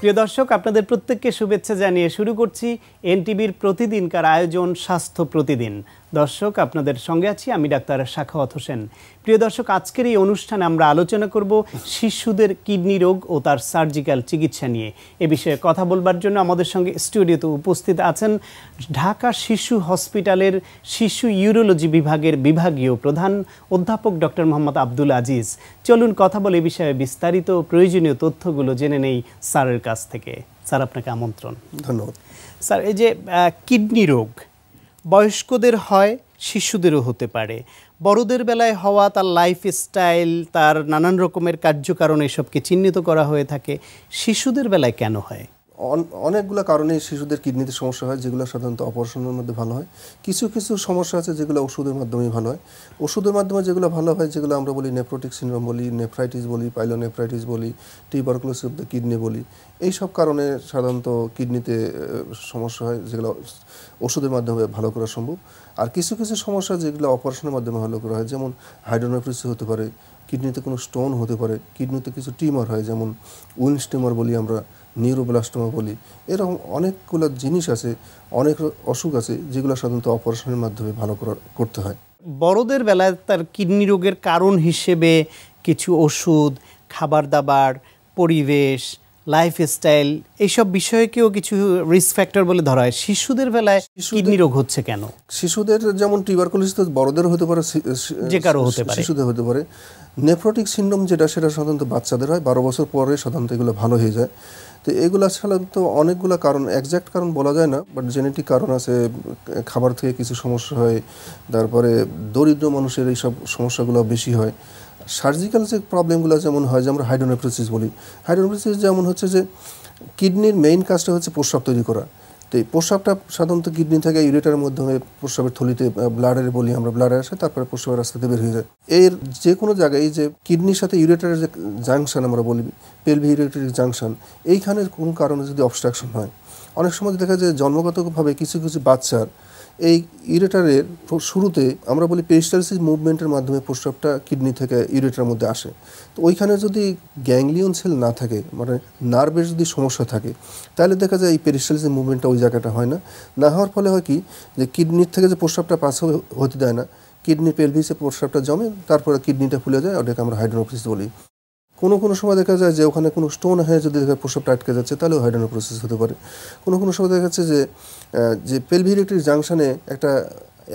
প্রিয় দর্শক, আপনাদের প্রত্যেককে শুভেচ্ছা জানিয়ে শুরু করছি এনটিভির প্রতিদিনকার আয়োজন স্বাস্থ্য প্রতিদিন। দর্শক, আপনাদের সঙ্গে আছি আমি ডাক্তার সাখাওয়াত হোসেন। প্রিয় দর্শক, আজকের এই অনুষ্ঠানে আমরা আলোচনা করব শিশুদের কিডনি রোগ ও তার সার্জিক্যাল চিকিৎসা নিয়ে। এ বিষয়ে কথা বলবার জন্য আমাদের সঙ্গে স্টুডিওতে উপস্থিত আছেন ঢাকা শিশু হসপিটালের শিশু ইউরোলজি বিভাগের বিভাগীয় প্রধান অধ্যাপক ডক্টর মোহাম্মদ আব্দুল আজিজ। চলুন কথা বলে এ বিষয়ে বিস্তারিত প্রয়োজনীয় তথ্যগুলো জেনে নেই স্যারের কাছ থেকে। স্যার, আপনাকে আমন্ত্রণ। ধন্যবাদ। স্যার, এই যে কিডনি রোগ বয়স্কদের হয়, শিশুদেরও হতে পারে। বড়দের বেলায় হওয়া তার লাইফস্টাইল, তার নানান রকমের কার্যকারণ এসবকে চিহ্নিত করা হয়ে থাকে। শিশুদের বেলায় কেন হয়? অনেকগুলো কারণে শিশুদের কিডনিতে সমস্যা হয়, যেগুলো সাধারণত অপারেশনের মধ্যে ভালো হয়। কিছু কিছু সমস্যা আছে যেগুলো ওষুধের মাধ্যমেই ভালো হয়। ওষুধের মাধ্যমে যেগুলো ভালো হয়, যেগুলো আমরা বলি নেফ্রোটিক সিনড্রোম বলি, নেফ্রাইটিস বলি, পাইলোনেফ্রাইটিস বলি, টিউবারকুলোসিস অফ দ্য কিডনি বলি, এই সব কারণে সাধারণত কিডনিতে সমস্যা হয়, যেগুলো ওষুধের মাধ্যমে ভালো করা সম্ভব। আর কিছু কিছু সমস্যা যেগুলো অপারেশনের মাধ্যমে ভালো করা হয়, যেমন হাইড্রোনেফ্রোসিস হতে পারে, কিডনিতে কোনো স্টোন হতে পারে, কিডনিতে কিছু টিউমার হয়, যেমন উইন্স টিউমার বলি আমরা, নিউরোব্লাস্টোমা বলি। এরকম অনেকগুলো জিনিস আছে, অনেক অসুখ আছে যেগুলো সাধারণত অপারেশনের মাধ্যমে ভালো করতে হয়। বড়দের বেলায় তার কিডনি রোগের কারণ হিসেবে কিছু ওষুধ, খাবার দাবার, পরিবেশ, লাইফস্টাইল, এইসব বিষয়কেও কিছু রিস্ক ফ্যাক্টর বলে ধরা হয়। শিশুদের বেলায় কিডনি রোগ হচ্ছে কেন? শিশুদের যেমন টিউবারকুলোসিস বড়দের হতে পারে, যে কারো হতে পারে, শিশুদের হতে পারে। নেফ্রোটিক সিনড্রোম যেটা, সেটা সাধারণত বাচ্চাদের হয়, 12 বছর পরে সাধারণত এগুলো ভালো হয়ে যায়। তো এগুলো সাধারণত অনেকগুলো কারণ, একজ্যাক্ট কারণ বলা যায় না, বাট জেনেটিক কারণ আছে, খাবার থেকে কিছু সমস্যা হয়, তারপরে দরিদ্র মানুষের এইসব সমস্যাগুলো বেশি হয়। সার্জিক্যাল যে প্রবলেমগুলো যেমন হয়, যে আমরা হাইড্রোনেফ্রোসিস বলি, হাইড্রোনেফ্রোসিস যেমন হচ্ছে যে কিডনির মেইন কাজটা হচ্ছে প্রস্রাব তৈরি করা। তো এই প্রস্রাবটা সাধারণত কিডনি থেকে ইউরেটারের মাধ্যমে প্রস্রাবের থলিতে, ব্লাডারে বলি আমরা, ব্লাডারে আসে, তারপরে প্রস্রাবের রাস্তাতে বের হয়ে যায়। এর যে কোনো জায়গায়, এই যে কিডনির সাথে ইউরেটারের যে জাংশন আমরা বলি, পেলভি ইউরেটারিক জাংশন, এইখানের কোনো কারণে যদি অবস্ট্রাকশন হয়, অনেক সময় দেখা যায় জন্মগতভাবে কিছু কিছু বাচ্চার এই ইউরেটারের শুরুতে আমরা বলি পেরিস্টালসিস মুভমেন্টের মাধ্যমে প্রস্রাবটা কিডনি থেকে ইউরেটারের মধ্যে আসে। তো ওইখানে যদি গ্যাংলিয়ন সেল না থাকে, মানে নার্ভের যদি সমস্যা থাকে, তাহলে দেখা যায় এই পেরিস্টালসিস মুভমেন্টটা ওই জায়গাটা হয় না। না হওয়ার ফলে হয় কি, যে কিডনির থেকে যে প্রস্রাবটা পাস হতে দেয় না, কিডনি পেলভিসে প্রস্রাবটা জমে, তারপরে কিডনিটা ফুলে যায়, ওটাকে আমরা হাইড্রোনেফ্রোসিস বলি। কোনো সময় দেখা যায় যে ওখানে কোনো স্টোন হয়ে যদি প্রস্রাবটা আটকে যাচ্ছে, তাহলেও হাইড্রোনেফ্রোসিস হতে পারে। কোনো সময় দেখা যাচ্ছে যে পেলভি ইউরেটারিক জাংশনে একটা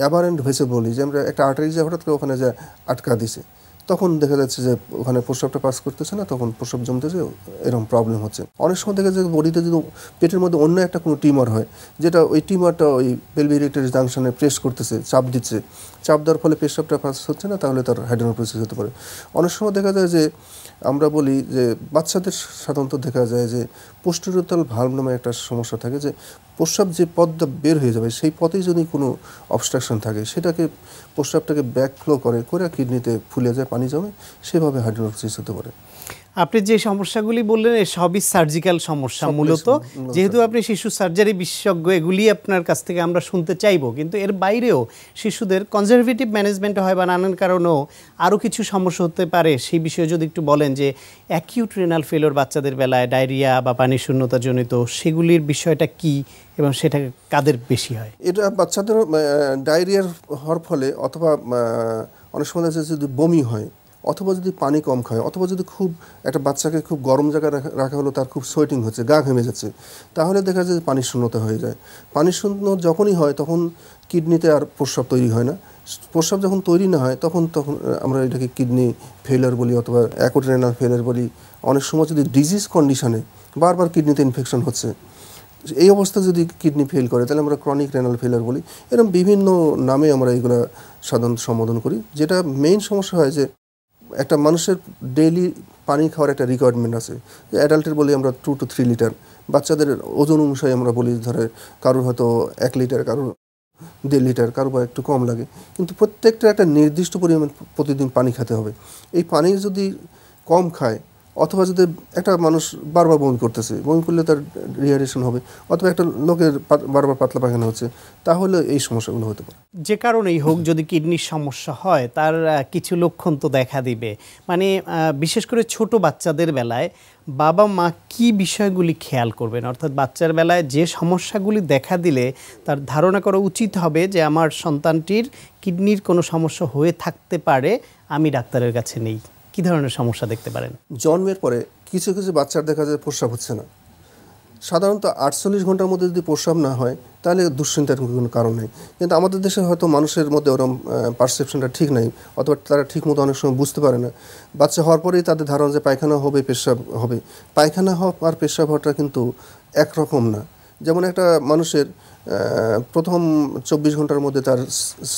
অ্যাবারেন্ট ভেসেল বলি, যে আমরা একটা আর্টারি যে হঠাৎ করে ওখানে যে আটকা দিছে, তখন দেখা যাচ্ছে যে ওখানে প্রস্রাবটা পাস করতেছে না, তখন প্রস্রাব জমতেছে, এরকম প্রবলেম হচ্ছে। অনেক সময় দেখা যায় বডিতে যদি পেটের মধ্যে অন্য একটা কোনো টিউমার হয়, যেটা ওই টিউমারটা ওই পেলভি ইউরেটারিক জাংশনে প্রেস করতেছে, চাপ দিচ্ছে, চাপ দেওয়ার ফলে প্রস্রাবটা পাস হচ্ছে না, তাহলে তার হাইড্রোনেফ্রোসিস হতে পারে। অনেক সময় দেখা যায় যে আমরা বলি যে বাচ্চাদের সাধারণত দেখা যায় যে পোস্টেরিয়র ভালভ নামে একটা সমস্যা থাকে, যে প্রস্রাব যে পথটা বের হয়ে যাবে, সেই পথেই যদি কোনো অবস্ট্রাকশন থাকে, সেটাকে প্রস্রাবটাকে ব্যাকফ্লো করে কিডনিতে ফুলে যায়, পানি জমে, সেভাবে হাইড্রোনেফ্রোসিস হতে পারে। আপনি যে সমস্যাগুলি বললেন সবই সার্জিক্যাল সমস্যা মূলত। যেহেতু আপনি শিশু সার্জারি বিশেষজ্ঞ, এগুলি আপনার কাছ থেকে আমরা শুনতে চাইবো। কিন্তু এর বাইরেও শিশুদের কনজারভেটিভ ম্যানেজমেন্ট হয় বা নানান কারণেও আরও কিছু সমস্যা হতে পারে, সেই বিষয়ে যদি একটু বলেন, যে অ্যাকিউট রেনাল ফেলিওর বাচ্চাদের বেলায়, ডায়রিয়া বা পানি শূন্যতা জনিত, সেগুলির বিষয়টা কি এবং সেটা কাদের বেশি হয়? এটা বাচ্চাদের ডায়রিয়ার হওয়ার ফলে, অথবা অনেক সময় যদি বমি হয়, অথবা যদি পানি কম খায়, অথবা যদি খুব একটা বাচ্চাকে খুব গরম জায়গায় রাখা হলো, তার খুব সোয়েটিং হচ্ছে, গা ঘেমে যাচ্ছে, তাহলে দেখা যায় পানি শূন্যতা হয়ে যায়। পানি শূন্য যখনই হয়, তখন কিডনিতে আর প্রস্রাব তৈরি হয় না। প্রস্রাব যখন তৈরি না হয়, তখন আমরা এটাকে কিডনি ফেলিয়ার বলি, অথবা অ্যাকুট রেনাল ফেলিয়ার বলি। অনেক সময় যদি ডিজিজ কন্ডিশনে বারবার কিডনিতে ইনফেকশন হচ্ছে, এই অবস্থা যদি কিডনি ফেল করে, তাহলে আমরা ক্রনিক রেনাল ফেলিয়ার বলি। এরকম বিভিন্ন নামে আমরা এইগুলো সাধারণত সম্বোধন করি। যেটা মেইন সমস্যা হয় যে একটা মানুষের ডেইলি পানি খাওয়ার একটা রিকোয়ারমেন্ট আছে, যে অ্যাডাল্টের বলি আমরা 2 to 3 লিটার, বাচ্চাদের ওজন অনুসারে আমরা বলি, ধরে কারোর হয়তো 1 লিটার, কারোর 1.5 লিটার, কারো বা একটু কম লাগে, কিন্তু প্রত্যেকটা একটা নির্দিষ্ট পরিমাণ প্রতিদিন পানি খেতে হবে। এই পানি যদি কম খায়, অথবা যদি একটা মানুষ বারবার বমি করতেছে, বমি করলে তার রিহাইড্রেশন হবে, অথবা একটা লোকের বারবার পাতলা পায়খানা হচ্ছে, তাহলে এই সমস্যাগুলো হতে পারে। যে কারণেই হোক যদি কিডনির সমস্যা হয় তার কিছু লক্ষণ তো দেখা দিবে, মানে বিশেষ করে ছোট বাচ্চাদের বেলায় বাবা মা কি বিষয়গুলি খেয়াল করবেন, অর্থাৎ বাচ্চার বেলায় যে সমস্যাগুলি দেখা দিলে তার ধারণা করা উচিত হবে যে আমার সন্তানটির কিডনির কোনো সমস্যা হয়ে থাকতে পারে, আমি ডাক্তারের কাছে নেই। কী ধরনের সমস্যা দেখতে পারেন? জন্মের পরে কিছু কিছু বাচ্চার দেখা যায় প্রস্রাব হচ্ছে না, সাধারণত 48 ঘন্টার মধ্যে যদি প্রস্রাব না হয় তাহলে দুশ্চিন্তার কোনো কারণ নেই। কিন্তু আমাদের দেশে হয়তো মানুষের মধ্যে ওরকম পারসেপশনটা ঠিক নেই, অথবা তারা ঠিক মতো অনেক সময় বুঝতে পারে না। বাচ্চা হওয়ার পরেই তাদের ধারণা যে পায়খানা হবে, পেশাব হবে। পায়খানা হওয়া আর পেশাব হওয়াটা কিন্তু একরকম না। যেমন একটা মানুষের প্রথম 24 ঘন্টার মধ্যে তার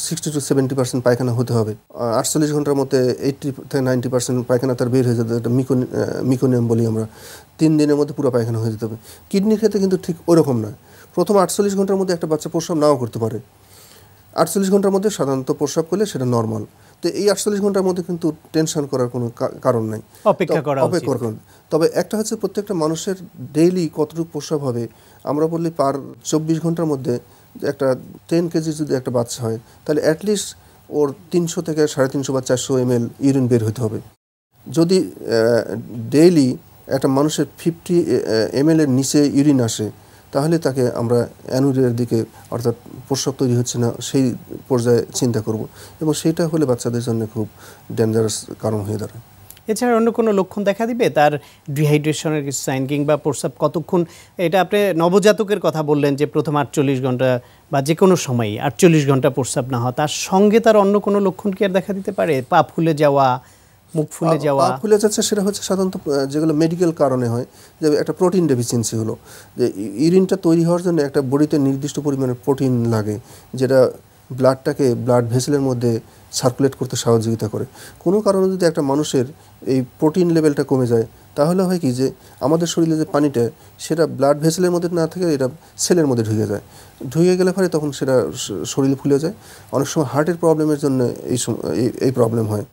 60 to 70% পায়খানা হতে হবে, 48 ঘন্টার মধ্যে 80 থেকে 90% পায়খানা তার বের হয়ে যেতে হবে, মিকোনিয়াম বলি আমরা। 3 দিনের মধ্যে পুরো পায়খানা হয়ে যেতে হবে। কিডনির ক্ষেত্রে কিন্তু ঠিক ওরকম নয়। প্রথম 48 ঘন্টার মধ্যে একটা বাচ্চা প্রস্রাব নাও করতে পারে, 48 ঘন্টার মধ্যে সাধারণত প্রস্রাব করলে সেটা নর্মাল। তো এই 48 ঘন্টার মধ্যে কিন্তু টেনশন করার কোনো কারণ নাই, অপেক্ষা করা। তবে একটা হচ্ছে প্রত্যেকটা মানুষের ডেইলি কতটুকু প্রস্রাব হবে। আমরা বললি পার 24 ঘন্টার মধ্যে একটা 10 কেজি যদি একটা বাচ্চা হয় তাহলে অ্যাটলিস্ট ওর 300 থেকে 350 বা 400 ml ইউরিন বের হতে হবে। যদি ডেইলি একটা মানুষের 50 ml এর নিচে ইউরিন আসে তাহলে তাকে আমরা অ্যানুরিয়ার দিকে, অর্থাৎ প্রস্রাব তৈরি হচ্ছে না সেই পর্যায়ে চিন্তা করব, এবং সেইটা হলে বাচ্চাদের জন্য খুব ডেঞ্জারাস কারণ হয়ে দাঁড়ায়। এছাড়া অন্য কোনো লক্ষণ দেখা দিবে তার ডিহাইড্রেশনের কিছু সাইন, কিংবা প্রস্রাব কতক্ষণ? এটা আপনি নবজাতকের কথা বললেন যে প্রথম 48 ঘন্টা বা যে কোনো সময়ই 48 ঘন্টা প্রস্রাব না হয়, তার সঙ্গে তার অন্য কোনো লক্ষণ কি আর দেখা দিতে পারে? পা ফুলে যাওয়া, মুখ ফুলে যাওয়া? পা ফুলে যাচ্ছে সেটা হচ্ছে সাধারণত যেগুলো মেডিকেল কারণে হয়, যে একটা প্রোটিন ডেফিসিয়েন্সি হলো, যে ইউরিনটা তৈরি হওয়ার জন্য একটা বডিতে নির্দিষ্ট পরিমাণে প্রোটিন লাগে, যেটা ব্লাডটাকে ব্লাড ভেসেলের মধ্যে সার্কুলেট করতে সহযোগিতা করে। কোনো কারণে যদি একটা মানুষের এই প্রোটিন লেভেলটা কমে যায় তাহলে হয় কি যে আমাদের শরীরে যে পানিটা সেটা ব্লাড ভেসেলের মধ্যে না থেকে এটা সেলের মধ্যে ঢুকে যায়, ঢুকে গেলে পরে তখন সেটা শরীরে ফুলে যায়। অনেক সময় হার্টের প্রবলেমের জন্য এই প্রবলেম হয়।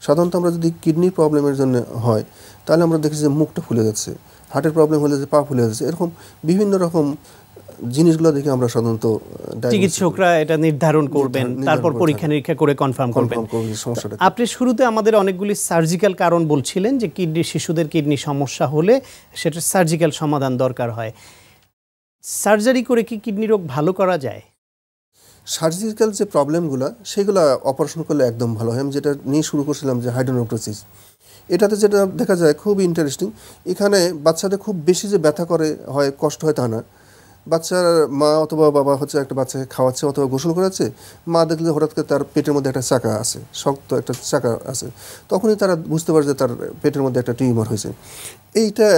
সাধারণত আমরা যদি কিডনির প্রবলেমের জন্য হয় তাহলে আমরা দেখি যে মুখটা ফুলে যাচ্ছে, হার্টের প্রবলেম হলে যে পা ফুলে যাচ্ছে, এরকম বিভিন্ন রকম জিনিসগুলো দেখে আমরা সাধারণত চিকিৎসকরা এটা নির্ধারণ করবেন, তারপর পরীক্ষা নিরীক্ষা করে কনফার্ম করবেন সমস্যাটা। আপনি শুরুতে আমাদের অনেকগুলি সার্জিক্যাল কারণ বলছিলেন যে শিশুদের কিডনি সমস্যা হলে সেটা সার্জিক্যাল সমাধান দরকার হয়। সার্জারি করে কি কিডনি রোগ ভালো করা যায়? সার্জিক্যাল যে প্রবলেমগুলো সেগুলো অপারেশন করলে একদম ভালো হয়। আমি যেটা নিয়ে শুরু করছিলাম যে হাইড্রোনেফ্রোসিস, এটাতে যেটা দেখা যায় খুব ইন্টারেস্টিং, এখানে বাচ্চাদের খুব বেশি যে ব্যথা করে হয়, কষ্ট হয় তা না। বাচ্চার মা অথবা বাবা হচ্ছে একটা বাচ্চাকে খাওয়াচ্ছে অথবা গোসল করাচ্ছে, মা দেখলে হঠাৎ করে তার পেটের মধ্যে একটা চাকা আছে, শক্ত একটা চাকা আছে, তখনই তারা বুঝতে পারে যে তার পেটের মধ্যে একটা টিউমার হয়েছে। এইটা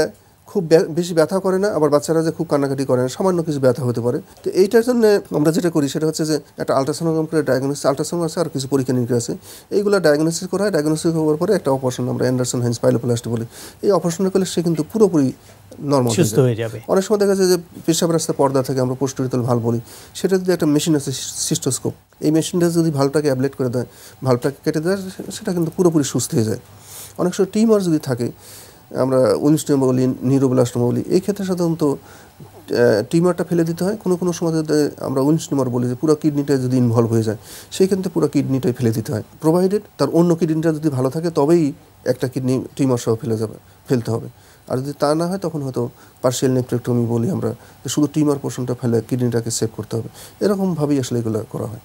খুব বেশি ব্যথা করে না, আবার বাচ্চারা যে খুব কান্নাকাটি করে না, সামান্য কিছু ব্যথা হতে পারে। তো এইটার জন্য আমরা যেটা করি সেটা হচ্ছে যে একটা আলট্রাসাউন্ড করে ডায়াগনোসিস, আলট্রাসাউন্ড আছে আর কিছু পরীক্ষা নিরীক্ষা আছে, এইগুলো ডায়াগনোসিস করা হয়। ডায়াগনোসিস হওয়ার পরে একটা অপারেশন, আমরা অ্যান্ডারসন হাইন্স পাইলোপ্লাস্টি বলি, এই অপারেশনটা করলে সে কিন্তু পুরোপুরি নর্মাল সুস্থ হয়ে যাবে। অনেক সময় দেখা যায় যে পেশাব রাস্তা পর্দা থেকে আমরা পোস্টেরিয়াল ভালভ বলি, সেটা যদি একটা মেশিন আছে সিস্টোস্কোপ, এই মেশিনটা যদি ভালভটাকে অ্যাবলেট করে দেয়, ভালভটাকে কেটে দেয়, সেটা কিন্তু পুরোপুরি সুস্থ হয়ে যায়। অনেক সময় টিউমার যদি থাকে, আমরা উইলস্টোমা বলি, নিউরোব্লাস্টোমা বলি, এই ক্ষেত্রে সাধারণত টিউমারটা ফেলে দিতে হয়। কোনো সময় আমরা উইলস্টোমার বলি যে পুরো কিডনিটা যদি ইনভলভ হয়ে যায়, সেই ক্ষেত্রে পুরো কিডনিটাই ফেলে দিতে হয়, প্রোভাইডেড তার অন্য কিডনিটা যদি ভালো থাকে তবেই একটা কিডনি টিউমার সহ ফেলতে হবে। আর যদি তা না হয় তখন হয়তো পার্শিয়াল নেফ্রেক্টমি বলি আমরা, শুধু টিউমার পোর্শনটা ফেলে কিডনিটাকে সেভ করতে হবে। এরকমভাবেই আসলে এগুলো করা হয়।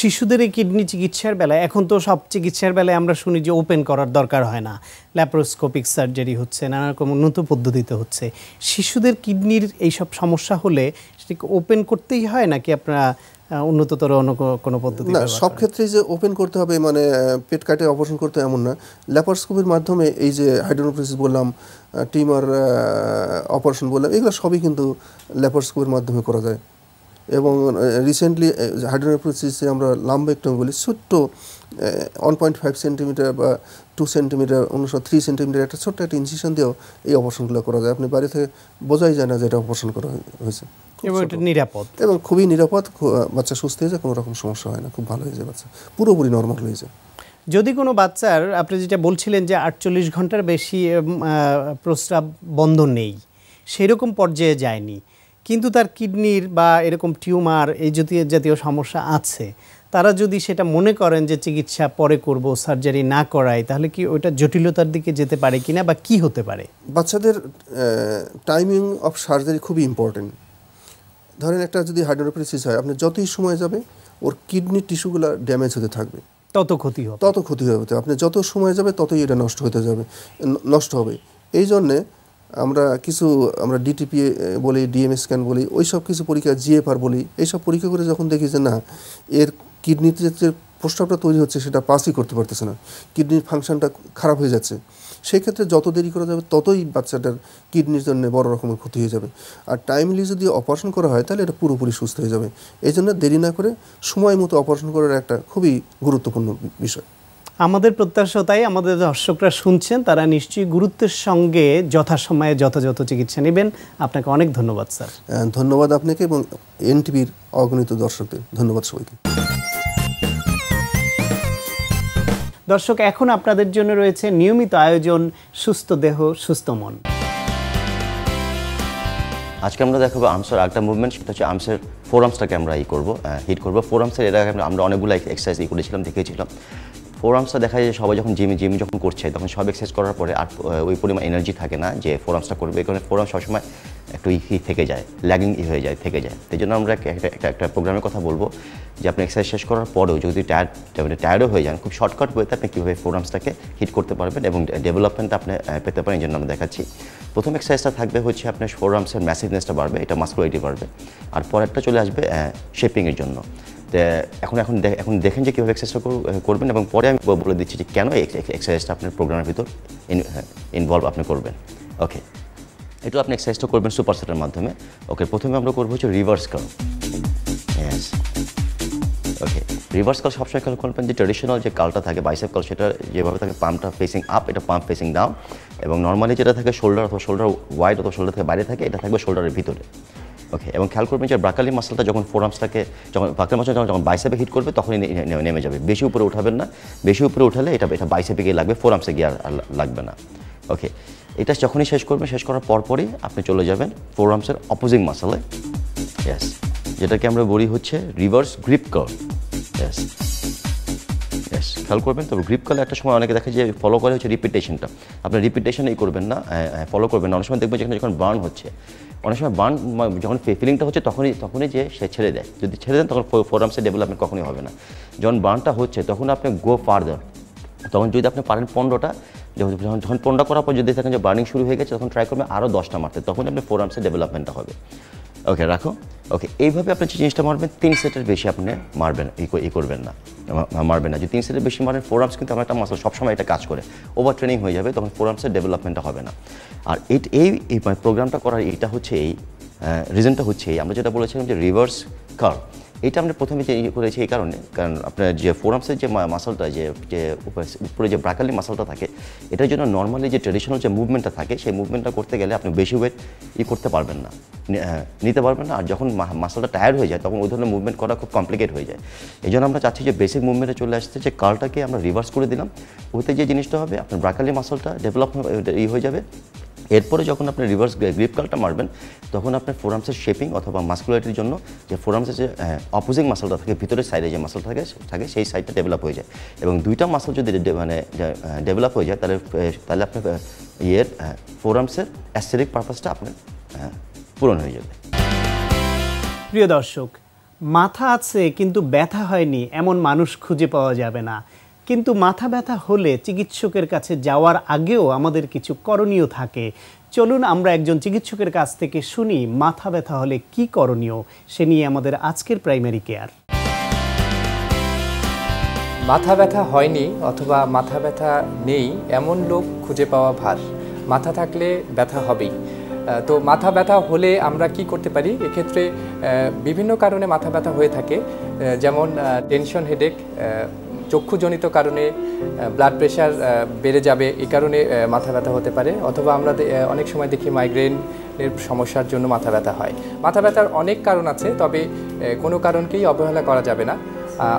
শিশুদের এই কিডনি চিকিৎসার বেলায়, এখন তো সব চিকিৎসার বেলায় আমরা শুনি যে ওপেন করার দরকার হয় না, ল্যাপারোস্কোপিক সার্জারি হচ্ছে, নানা রকম উন্নত পদ্ধতিতে হচ্ছে। শিশুদের কিডনির এইসব সমস্যা হলে সেটাকে ওপেন করতেই হয় নাকি আপনারা উন্নততর অন্য কোনো পদ্ধতি? না, সব ক্ষেত্রেই যে ওপেন করতে হবে মানে পেট কাটে অপারেশন করতে এমন না। ল্যাপারোস্কোপির মাধ্যমে এই যে হাইড্রোনেফ্রোসিস বললাম, টিউমার অপারেশন বললাম, এগুলো সবই কিন্তু ল্যাপারোস্কোপির মাধ্যমে করা যায়। এবং রিসেন্টলি হাইড্রোনেফ্রোসিসে আমরা লাম্বেক্টমি বলি, ছোট্ট 1.5 সেন্টিমিটার বা 2 সেন্টিমিটার, অন্য 3 সেন্টিমিটার একটা ছোট্ট একটা ইনসিশন দিয়েও এই অপারেশনগুলো করা যায়। আপনি বাড়ি থেকে বোঝাই যায় না যে এটা অপারেশন করা হয়েছে, এবং এটা নিরাপদ, এবং খুবই নিরাপদ। বাচ্চা সুস্থ হয়ে যায়, কোনো রকম সমস্যা হয় না, খুব ভালো হয়ে যায়, বাচ্চা পুরোপুরি নর্মাল হয়ে যায়। যদি কোনো বাচ্চার আপনি যেটা বলছিলেন যে 48 ঘন্টার বেশি প্রস্রাব বন্ধ নেই, সেরকম পর্যায়ে যায়নি, কিন্তু তার কিডনির বা এরকম টিউমার এই জাতীয় সমস্যা আছে, তারা যদি সেটা মনে করেন যে চিকিৎসা পরে করব, সার্জারি না করায়, তাহলে কি ওইটা জটিলতার দিকে যেতে পারে কিনা বা কি হতে পারে? বাচ্চাদের টাইমিং অফ সার্জারি খুবই ইম্পর্টেন্ট। ধরেন একটা যদি হাইড্রোপ্রেসিস হয়, আপনি যতই সময় যাবে ওর কিডনি টিস্যুগুলো ড্যামেজ হতে থাকবে, তত ক্ষতি হবে। আপনি যত সময় যাবে ততই এটা নষ্ট হবে। এই জন্যে আমরা ডিটিপি বলি, ডিএমএ স্ক্যান বলি, ওই সব কিছু পরীক্ষা, জিএফআর বলি, এইসব পরীক্ষা করে যখন দেখি যে না, এর কিডনিতে যে প্রস্রাবটা তৈরি হচ্ছে সেটা পাসই করতে পারতেছে না, কিডনির ফাংশনটা খারাপ হয়ে যাচ্ছে, সেই ক্ষেত্রে যত দেরি করা যাবে ততই বাচ্চাটার কিডনির জন্য বড় রকমের ক্ষতি হয়ে যাবে। আর টাইমলি যদি অপারেশন করা হয় তাহলে এটা পুরোপুরি সুস্থ হয়ে যাবে। এই জন্য দেরি না করে সময় মতো অপারেশন করার একটা খুবই গুরুত্বপূর্ণ বিষয়। আমাদের প্রত্যাশা তাই, আমাদের দর্শকরা শুনছেন, তারা নিশ্চয়ই গুরুত্বের সঙ্গে যথাসময়ে যথাযথ চিকিৎসা নেবেন। আপনাকে অনেক ধন্যবাদ স্যার। ধন্যবাদ আপনাকে এবং এনটিভির অগণিত দর্শকদের ধন্যবাদ সবাইকে। দর্শক, এখন আপনাদের জন্য রয়েছে নিয়মিত আয়োজন সুস্থ দেহ সুস্থ মন। আজকে আমরা দেখাবো আর্মসের একটা মুভমেন্ট, সেটা হচ্ছে আর্মসের ফোরামসটাকে আমরা হিট করবো। ফোরামসের এর আগে আমরা অনেকগুলো এক্সারসাইজ করেছিলাম, দেখিয়েছিলাম। ফোরামসটা দেখা যায় সবাই যখন জিম যখন করছে তখন সব এক্সারসাইজ করার পরে আর ওই পরিমাণ এনার্জি থাকে না যে ফোরামসটা করবে। এই কারণে ফোরাম সবসময় একটু থেকে যায়, ল্যাগিং হয়ে যায়, থেকে যায়। সেই জন্য আমরা একটা প্রোগ্রামের কথা বলবো যে আপনি এক্সারসাইজ শেষ করার পরেও যদি টায়ার্ডও হয়ে যান, খুব শর্টকাট ওয়েতে আপনি কীভাবে ফোরামসটাকে হিট করতে পারবেন এবং ডেভেলপমেন্ট আপনি পেতে পারেন। এই জন্য আমরা দেখাচ্ছি। প্রথম এক্সারসাইজটা থাকবে হচ্ছে আপনার ফোরামসের ম্যাসিভনেসটা বাড়বে, এটা মাসকুলারিটি বাড়বে। আর পরেরটা চলে আসবে শেপিংয়ের জন্য। এখন দেখেন যে কীভাবে এক্সারসাইজটা করবেন এবং পরে আমি বলে দিচ্ছি যে কেন এই এক্সারসাইজটা আপনার প্রোগ্রামের ভিতর ইনভলভ আপনি করবেন। ওকে, এটা আপনি এক্সারসাইজটা করবেন সুপারসেটের মাধ্যমে। ওকে, প্রথমে আমরা করবো হচ্ছে রিভার্স কার্ল। ইয়েস, ওকে। রিভার্স কার্ল সবসময় খেয়াল করবেন যে ট্রেডিশনাল যে কার্লটা থাকে, বাইসেপ কার্ল, সেটা যেভাবে থাকে পাম্পটা ফেসিং আপ, এটা পাম্প ফেসিং ডাউন। এবং নর্মালি যেটা থাকে শোল্ডার অথবা শোল্ডার ওয়াইড অথবা শোল্ডার থেকে বাইরে থাকে, এটা থাকবে শোল্ডারের ভিতরে। ওকে, এবং খেয়াল করবেন যে ব্রাকালি মাসলটা যখন ফোরামসটাকে ব্রাকালি মাসল যখন বাইসেপে হিট করবে তখনই নেমে যাবে। বেশি উপরে উঠাবেন না, বেশি উপরে উঠালে এটা বাইসেপে গিয়ে লাগবে, ফোরামসে গিয়ে আর লাগবে না। ওকে, এটা যখনই শেষ করবেন, শেষ করার পরপরই আপনি চলে যাবেন ফোরামসের অপোজিং মাসলে। ইয়েস, যেটাকে আমরা বলি হচ্ছে রিভার্স গ্রিপ কার্ল। ইয়েস, খেয়াল করবেন। তবে গ্রিপ কার্ল একটা সময় অনেকে দেখে যে ফলো করে হচ্ছে রিপিটেশনটা। আপনার রিপিটেশনই করবেন না, ফলো করবেন না। অনেক সময় দেখবেন যেখানে যখন বার্ন হচ্ছে, অনেক সময় বার্ন যখন ফিলিংটা হচ্ছে তখনই যে সে ছেড়ে দেয়। যদি ছেড়ে দেন তখন ফোরামসের ডেভেলপমেন্ট কখনোই হবে না। যখন বার্নটা হচ্ছে তখন আপনি গো ফার্দার, তখন যদি আপনি পারেন 15টা, যখন 15টা করার পর যদি দেখেন যে বার্নিং শুরু হয়ে গেছে, তখন ট্রাই করবেন আরও 10টা মারতে, তখন আপনি ফোরামসের ডেভেলপমেন্টটা হবে। ওকে, রাখো। ওকে, এইভাবে আপনি যে জিনিসটা মারবেন 3 সেটের বেশি আপনি মারবেন না। যদি 3 সেটের বেশি মারেন, ফোরামস কিন্তু আমার একটা মাসল সবসময় এটা কাজ করে, ওভার ট্রেনিং হয়ে যাবে, তখন ফোরামসের ডেভেলপমেন্টটা হবে না। আর এই প্রোগ্রামটা করার এইটা হচ্ছে রিজনটা হচ্ছে আমরা যেটা বলেছিলাম যে রিভার্স কার্ল, এটা আমরা প্রথমে করেছি এই কারণ আপনার যে ফোরামসের যে মাসলটা যে উপরে যে ব্রাকালি মাসলটা থাকে, এটার জন্য নর্মালি যে ট্রেডিশনাল যে মুভমেন্টটা থাকে, সেই মুভমেন্টটা করতে গেলে আপনি বেশি ওয়েট করতে পারবেন না, নিতে পারবেন না। আর যখন মাসলটা টায়ার্ড হয়ে যায় তখন ওই ধরনের মুভমেন্ট করা খুব কমপ্লিকেট হয়ে যায়। এই জন্য আমরা চাচ্ছি যে বেসিক মুভমেন্টে চলে আসতে, যে কার্লটাকে আমরা রিভার্স করে দিলাম। ওতে যে জিনিসটা হবে, আপনার ব্রাকালি মাসলটা ডেভেলপ হয়ে যাবে। এরপরে যখন আপনি রিভার্স গ্রিপ কার্লটা মারবেন, তখন আপনার ফোরামসের শেপিং অথবা মাসকুলারিটির জন্য যে ফোরামসের যে অপোজিং মাসলটা থাকে, ভিতরের সাইডে যে মাসল থাকে সেই সাইডটা ডেভেলপ হয়ে যায়। এবং দুইটা মাসল যদি ডেভেলপ হয়ে যায়, তাহলে আপনার ফোরামসের অ্যাস্থেটিক পারপাসটা আপনার পূরণ হয়ে যাবে। প্রিয় দর্শক, মাথা আছে কিন্তু ব্যথা হয়নি এমন মানুষ খুঁজে পাওয়া যাবে না। কিন্তু মাথা ব্যথা হলে চিকিৎসকের কাছে যাওয়ার আগেও আমাদের কিছু করণীয় থাকে। চলুন আমরা একজন চিকিৎসকের কাছ থেকে শুনি মাথা ব্যথা হলে কি করণীয়, সে নিয়ে আমাদের আজকের প্রাইমারি কেয়ার। মাথা ব্যথা হয়নি অথবা মাথা ব্যথা নেই এমন লোক খুঁজে পাওয়া ভার। মাথা থাকলে ব্যথা হবেই। তো মাথা ব্যথা হলে আমরা কি করতে পারি? এক্ষেত্রে বিভিন্ন কারণে মাথা ব্যথা হয়ে থাকে, যেমন টেনশন, হেডেক, চক্ষুজনিত কারণে, ব্লাড প্রেশার বেড়ে যাবে এই কারণে মাথা ব্যথা হতে পারে, অথবা আমরা অনেক সময় দেখি মাইগ্রেনের সমস্যার জন্য মাথা ব্যথা হয়। মাথা ব্যথার অনেক কারণ আছে, তবে কোনো কারণকেই অবহেলা করা যাবে না।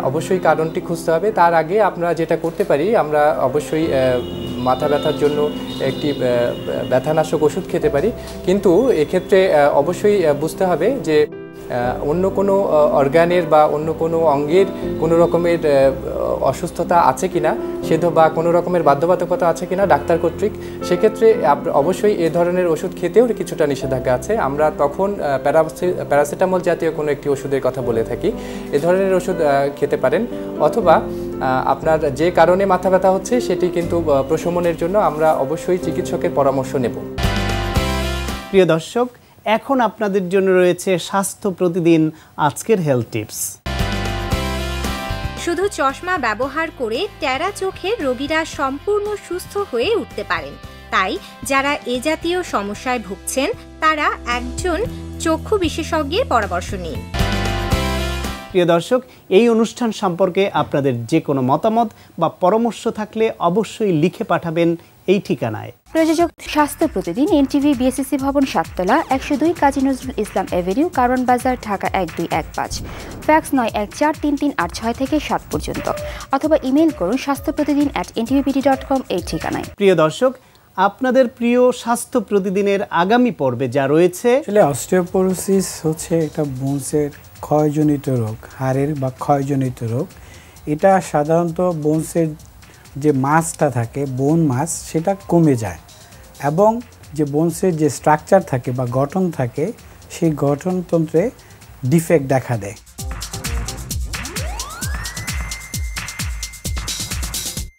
অবশ্যই কারণটি খুঁজতে হবে। তার আগে আমরা যেটা করতে পারি, আমরা অবশ্যই মাথা ব্যথার জন্য একটি ব্যথানাশক ওষুধ খেতে পারি, কিন্তু এক্ষেত্রে অবশ্যই বুঝতে হবে যে অন্য কোনো অর্গানের বা অন্য কোনো অঙ্গের কোনো রকমের অসুস্থতা আছে কিনা, বা কোনো রকমের বাধ্যবাধকতা আছে কিনা ডাক্তার কর্তৃক, সেক্ষেত্রে অবশ্যই এ ধরনের ওষুধ খেতেও কিছুটা নিষেধাজ্ঞা আছে। আমরা তখন প্যারাসিটামল জাতীয় কোনো একটি ওষুধের কথা বলে থাকি। এ ধরনের ওষুধ খেতে পারেন, অথবা আপনার যে কারণে মাথা ব্যথা হচ্ছে সেটি কিন্তু প্রশমনের জন্য আমরা অবশ্যই চিকিৎসকের পরামর্শ নেব। প্রিয় দর্শক, এখন আপনাদের জন্য রয়েছে স্বাস্থ্য প্রতিদিন আজকের হেলথ টিপস। শুধু চশমা ব্যবহার করে টেরা চোখের রোগীরা সম্পূর্ণ সুস্থ হয়ে উঠতে পারেন, তাই যারা এ জাতীয় সমস্যায় ভুগছেন তারা একজন চক্ষু বিশেষজ্ঞের পরামর্শ নিন। প্রিয় দর্শক, এই অনুষ্ঠান সম্পর্কে আপনাদের যে কোনো মতামত বা পরামর্শ থাকলে অবশ্যই লিখে পাঠাবেন এই ঠিকানায়। প্রযোজক স্বাস্থ্য প্রতিদিন, এনটিভি, বিএসসি ভবন, 7 তলা, 102 কাজী নজরুল ইসলাম এভিনিউ, কারণ বাজার, ঢাকা 1215। ফ্যাক্স 914338 থেকে 7 পর্যন্ত, অথবা ইমেইল করুন স্বাস্থ্যপ্রতিদিন@ntvpd.com এই ঠিকানায়। প্রিয় দর্শক, আপনাদের প্রিয় স্বাস্থ্য প্রতিদিনের আগামী পর্বে যা রয়েছে, আসলে অস্টিওপোরোসিস হচ্ছে একটা বোনসের ক্ষয়জনিত রোগ, হাড়ের বা ক্ষয়জনিত রোগ। এটা সাধারণত বোনসের যে মাসটা থাকে, বোন মাস, সেটা কমে যায়, এবং যে বোনসের যে স্ট্রাকচার থাকে বা গঠন থাকে, সেই গঠনতন্ত্রে ডিফেক্ট দেখা দেয়।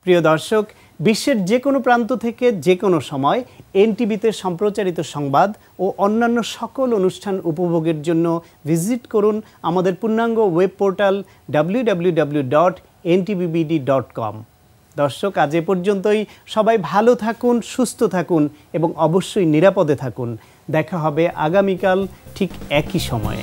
প্রিয় দর্শক, বিশ্বের যে কোনো প্রান্ত থেকে যে কোনো সময় এনটিভিতে সম্প্রচারিত সংবাদ ও অন্যান্য সকল অনুষ্ঠান উপভোগের জন্য ভিজিট করুন আমাদের পূর্ণাঙ্গ ওয়েব পোর্টাল www.ntvbd.com। দর্শক, আজ এ পর্যন্তই। সবাই ভালো থাকুন, সুস্থ থাকুন এবং অবশ্যই নিরাপদে থাকুন। দেখা হবে আগামীকাল ঠিক একই সময়ে।